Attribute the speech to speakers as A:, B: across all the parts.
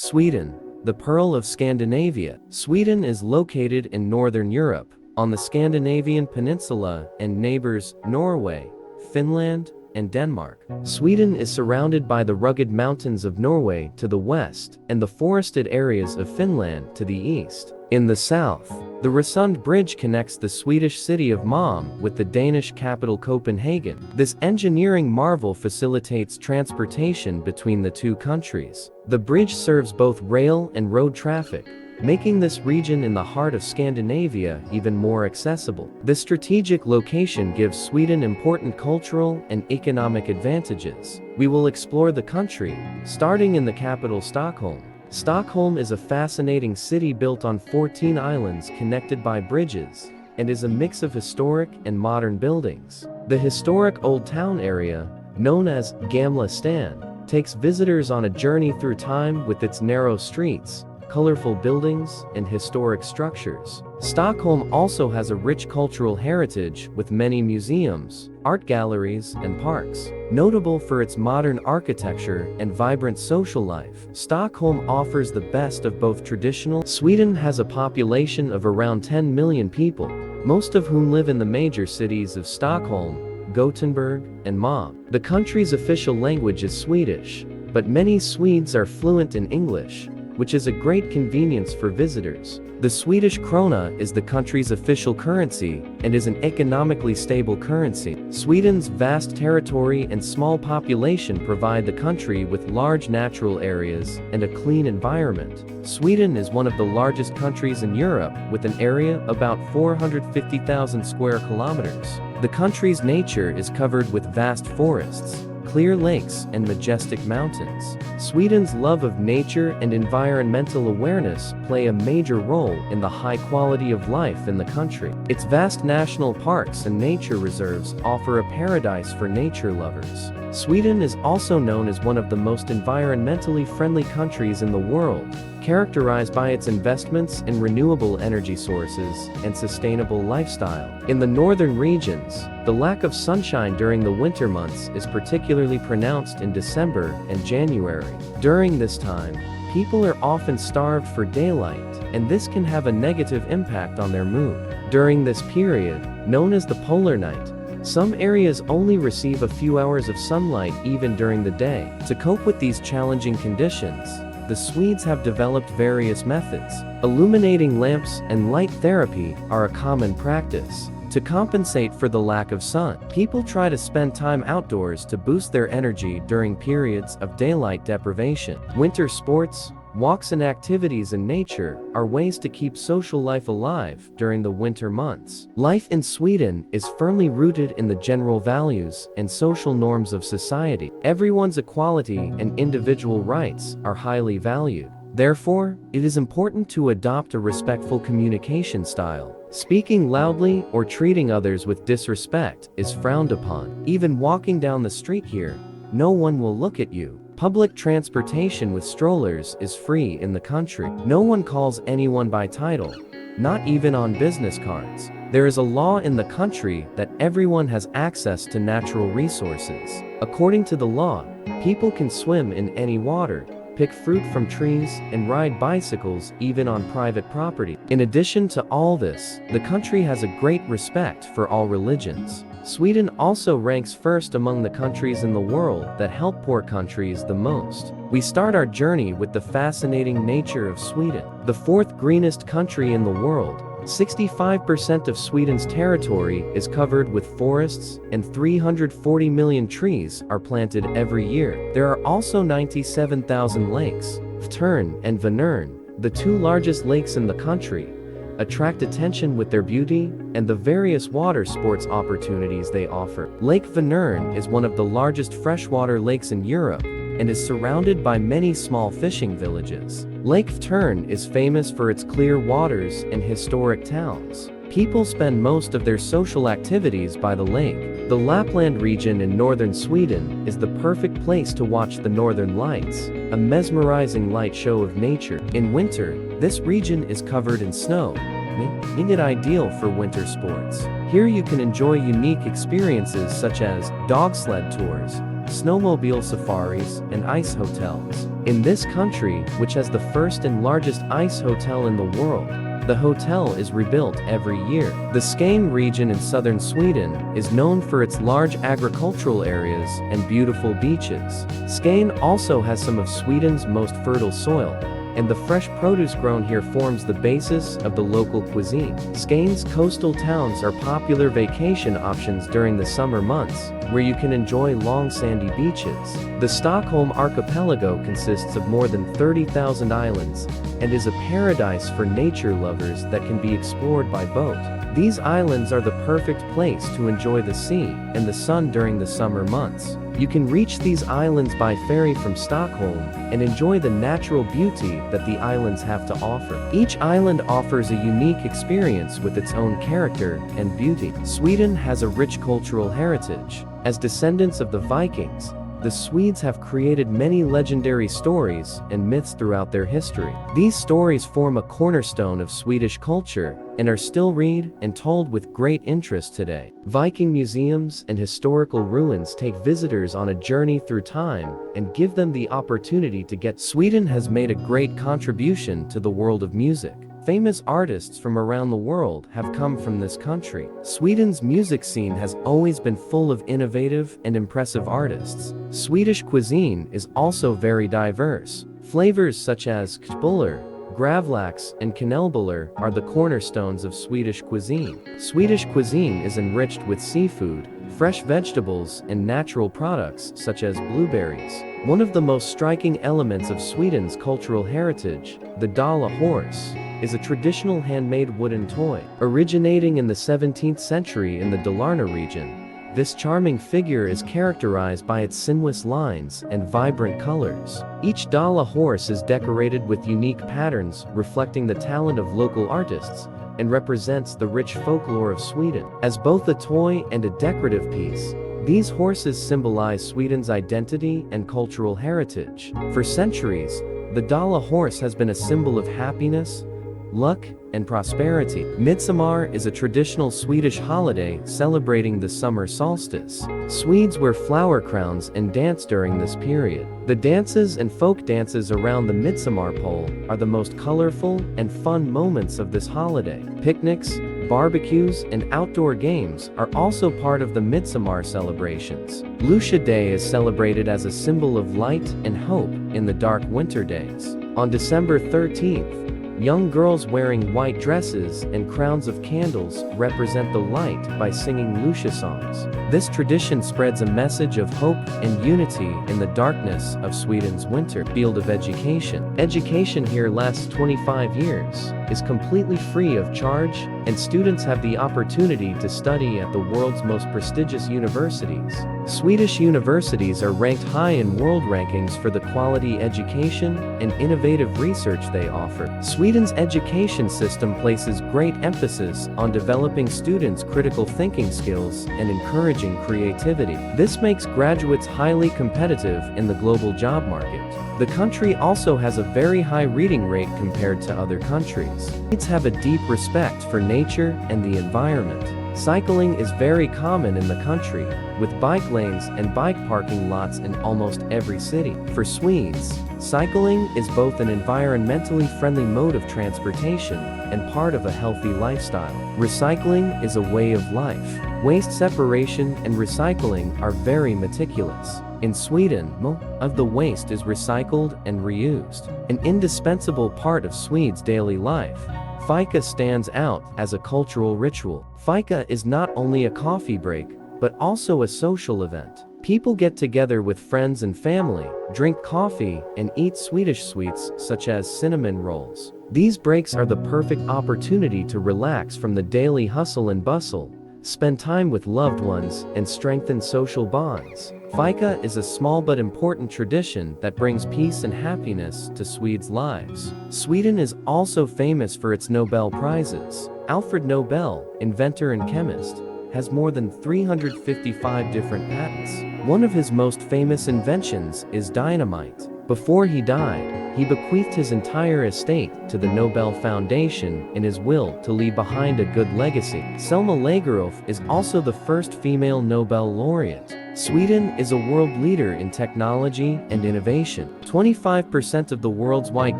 A: Sweden, the pearl of Scandinavia. Sweden is located in northern Europe, on the Scandinavian peninsula, and neighbors Norway, Finland, and Denmark. Sweden is surrounded by the rugged mountains of Norway to the west and the forested areas of Finland to the east. In the south, the Resund Bridge connects the Swedish city of Malmö with the Danish capital Copenhagen. This engineering marvel facilitates transportation between the two countries. The bridge serves both rail and road traffic, making this region in the heart of Scandinavia even more accessible. This strategic location gives Sweden important cultural and economic advantages. We will explore the country, starting in the capital Stockholm. Stockholm is a fascinating city built on 14 islands connected by bridges, and is a mix of historic and modern buildings. The historic Old Town area, known as Gamla Stan, takes visitors on a journey through time with its narrow streets, colorful buildings, and historic structures. Stockholm also has a rich cultural heritage with many museums, art galleries, and parks. Notable for its modern architecture and vibrant social life, Stockholm offers the best of both traditional. Sweden has a population of around 10 million people, most of whom live in the major cities of Stockholm, Gothenburg, and Malmö. The country's official language is Swedish, but many Swedes are fluent in English, which is a great convenience for visitors. The Swedish krona is the country's official currency and is an economically stable currency. Sweden's vast territory and small population provide the country with large natural areas and a clean environment. Sweden is one of the largest countries in Europe with an area about 450,000 square kilometers. The country's nature is covered with vast forests, clear lakes, and majestic mountains. Sweden's love of nature and environmental awareness play a major role in the high quality of life in the country. Its vast national parks and nature reserves offer a paradise for nature lovers. Sweden is also known as one of the most environmentally friendly countries in the world, characterized by its investments in renewable energy sources and sustainable lifestyle. In the northern regions, the lack of sunshine during the winter months is particularly pronounced in December and January. During this time, people are often starved for daylight, and this can have a negative impact on their mood. During this period, known as the polar night, some areas only receive a few hours of sunlight even during the day. To cope with these challenging conditions, the Swedes have developed various methods. Illuminating lamps and light therapy are a common practice. To compensate for the lack of sun, people try to spend time outdoors to boost their energy during periods of daylight deprivation. Winter sports, walks, and activities in nature are ways to keep social life alive during the winter months. Life in Sweden is firmly rooted in the general values and social norms of society. Everyone's equality and individual rights are highly valued. Therefore, it is important to adopt a respectful communication style. Speaking loudly or treating others with disrespect is frowned upon. Even walking down the street here, no one will look at you. Public transportation with strollers is free in the country. No one calls anyone by title, not even on business cards. There is a law in the country that everyone has access to natural resources. According to the law, people can swim in any water, pick fruit from trees, and ride bicycles even on private property. In addition to all this, the country has a great respect for all religions. Sweden also ranks first among the countries in the world that help poor countries the most. We start our journey with the fascinating nature of Sweden. The fourth greenest country in the world, 65% of Sweden's territory is covered with forests, and 340 million trees are planted every year. There are also 97,000 lakes. Vtern and Vänern, the two largest lakes in the country, attract attention with their beauty and the various water sports opportunities they offer. Lake Vänern is one of the largest freshwater lakes in Europe and is surrounded by many small fishing villages. Lake Vtern is famous for its clear waters and historic towns. People spend most of their social activities by the lake. The Lapland region in northern Sweden is the perfect place to watch the northern lights, a mesmerizing light show of nature. In winter, this region is covered in snow, making it ideal for winter sports. Here you can enjoy unique experiences such as dog sled tours, snowmobile safaris, and ice hotels. In this country, which has the first and largest ice hotel in the world, the hotel is rebuilt every year. The Skåne region in southern Sweden is known for its large agricultural areas and beautiful beaches. Skåne also has some of Sweden's most fertile soil, and the fresh produce grown here forms the basis of the local cuisine. Skåne's coastal towns are popular vacation options during the summer months, where you can enjoy long sandy beaches. The Stockholm archipelago consists of more than 30,000 islands, and is a paradise for nature lovers that can be explored by boat. These islands are the perfect place to enjoy the sea and the sun during the summer months. You can reach these islands by ferry from Stockholm and enjoy the natural beauty that the islands have to offer. Each island offers a unique experience with its own character and beauty. Sweden has a rich cultural heritage. As descendants of the Vikings, the Swedes have created many legendary stories and myths throughout their history. These stories form a cornerstone of Swedish culture and are still read and told with great interest today. Viking museums and historical ruins take visitors on a journey through time and give them the opportunity to get. Sweden has made a great contribution to the world of music. Famous artists from around the world have come from this country. Sweden's music scene has always been full of innovative and impressive artists. Swedish cuisine is also very diverse. Flavors such as köttbullar, gravlax, and kanelbullar are the cornerstones of Swedish cuisine. Swedish cuisine is enriched with seafood, fresh vegetables, and natural products such as blueberries. One of the most striking elements of Sweden's cultural heritage, the Dala Horse, is a traditional handmade wooden toy. Originating in the 17th century in the Dalarna region, this charming figure is characterized by its sinuous lines and vibrant colors. Each Dala horse is decorated with unique patterns reflecting the talent of local artists and represents the rich folklore of Sweden. As both a toy and a decorative piece, these horses symbolize Sweden's identity and cultural heritage. For centuries, the Dala horse has been a symbol of happiness, luck, and prosperity. Midsommar is a traditional Swedish holiday celebrating the summer solstice. Swedes wear flower crowns and dance during this period. The dances and folk dances around the Midsommar pole are the most colorful and fun moments of this holiday. Picnics, barbecues, and outdoor games are also part of the Midsommar celebrations. Lush Day is celebrated as a symbol of light and hope in the dark winter days. On December 13th, young girls wearing white dresses and crowns of candles represent the light by singing Lucia songs. This tradition spreads a message of hope and unity in the darkness of Sweden's winter. Field of education. Education here lasts 25 years, is completely free of charge, and students have the opportunity to study at the world's most prestigious universities. Swedish universities are ranked high in world rankings for the quality education and innovative research they offer. Sweden's education system places great emphasis on developing students' critical thinking skills and encouraging creativity. This makes graduates highly competitive in the global job market. The country also has a very high reading rate compared to other countries. Swedes have a deep respect for nature and the environment. Cycling is very common in the country, with bike lanes and bike parking lots in almost every city. For Swedes, cycling is both an environmentally friendly mode of transportation and part of a healthy lifestyle. Recycling is a way of life. Waste separation and recycling are very meticulous. In Sweden, most of the waste is recycled and reused. An indispensable part of Swedes' daily life, Fika stands out as a cultural ritual. Fika is not only a coffee break, but also a social event. People get together with friends and family, drink coffee, and eat Swedish sweets such as cinnamon rolls. These breaks are the perfect opportunity to relax from the daily hustle and bustle, spend time with loved ones, and strengthen social bonds. Fika is a small but important tradition that brings peace and happiness to Swedes' lives. Sweden is also famous for its Nobel Prizes. Alfred Nobel, inventor and chemist, has more than 355 different patents. One of his most famous inventions is dynamite. Before he died, he bequeathed his entire estate to the Nobel Foundation in his will to leave behind a good legacy. Selma Lagerlöf is also the first female Nobel laureate. Sweden is a world leader in technology and innovation. 25% of the world's white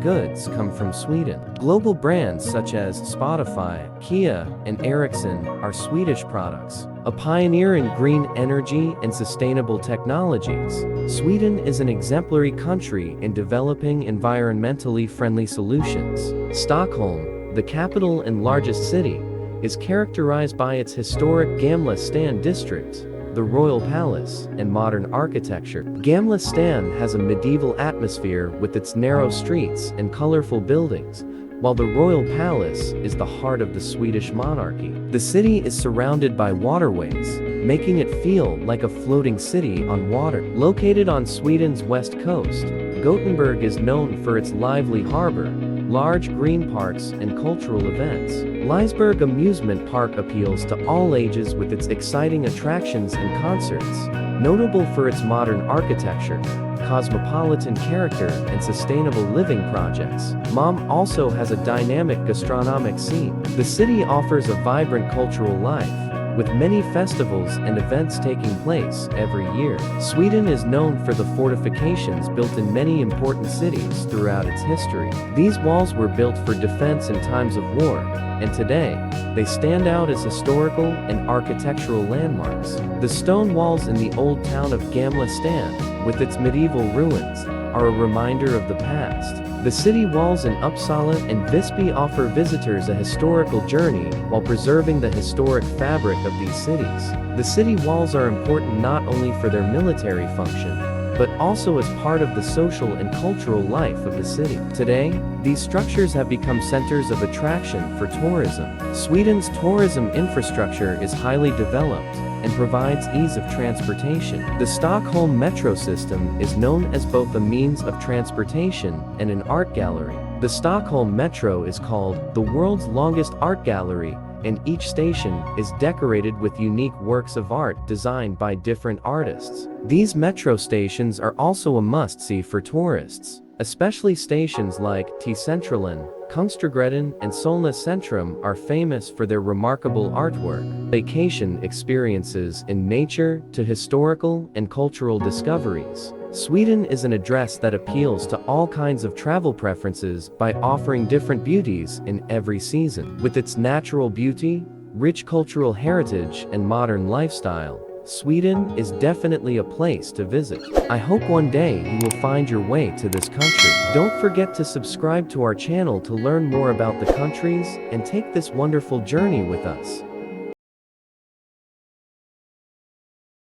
A: goods come from Sweden. Global brands such as Spotify, Kia, and Ericsson are Swedish products. A pioneer in green energy and sustainable technologies, Sweden is an exemplary country in developing environmentally friendly solutions. Stockholm, the capital and largest city, is characterized by its historic Gamla Stan district, the Royal Palace, and modern architecture. Gamla Stan has a medieval atmosphere with its narrow streets and colorful buildings, while the Royal Palace is the heart of the Swedish monarchy. The city is surrounded by waterways, making it feel like a floating city on water. Located on Sweden's west coast, Gothenburg is known for its lively harbor, large green parks, and cultural events. Liseberg Amusement Park appeals to all ages with its exciting attractions and concerts. Notable for its modern architecture, cosmopolitan character, and sustainable living projects, Malmö also has a dynamic gastronomic scene. The city offers a vibrant cultural life, with many festivals and events taking place every year. Sweden is known for the fortifications built in many important cities throughout its history. These walls were built for defense in times of war, and today, they stand out as historical and architectural landmarks. The stone walls in the old town of Gamla Stan, with its medieval ruins, are a reminder of the past. The city walls in Uppsala and Visby offer visitors a historical journey while preserving the historic fabric of these cities. The city walls are important not only for their military function, but also as part of the social and cultural life of the city. Today, these structures have become centers of attraction for tourism. Sweden's tourism infrastructure is highly developed and provides ease of transportation. The Stockholm metro system is known as both a means of transportation and an art gallery. The Stockholm metro is called the world's longest art gallery, and each station is decorated with unique works of art designed by different artists. These metro stations are also a must-see for tourists, especially stations like T-Centralen, Kungsträdgården, and Solna Centrum are famous for their remarkable artwork. Vacation experiences in nature to historical and cultural discoveries. Sweden is an address that appeals to all kinds of travel preferences by offering different beauties in every season. With its natural beauty, rich cultural heritage, and modern lifestyle, Sweden is definitely a place to visit. I hope one day you will find your way to this country. Don't forget to subscribe to our channel to learn more about the countries and take this wonderful journey with us.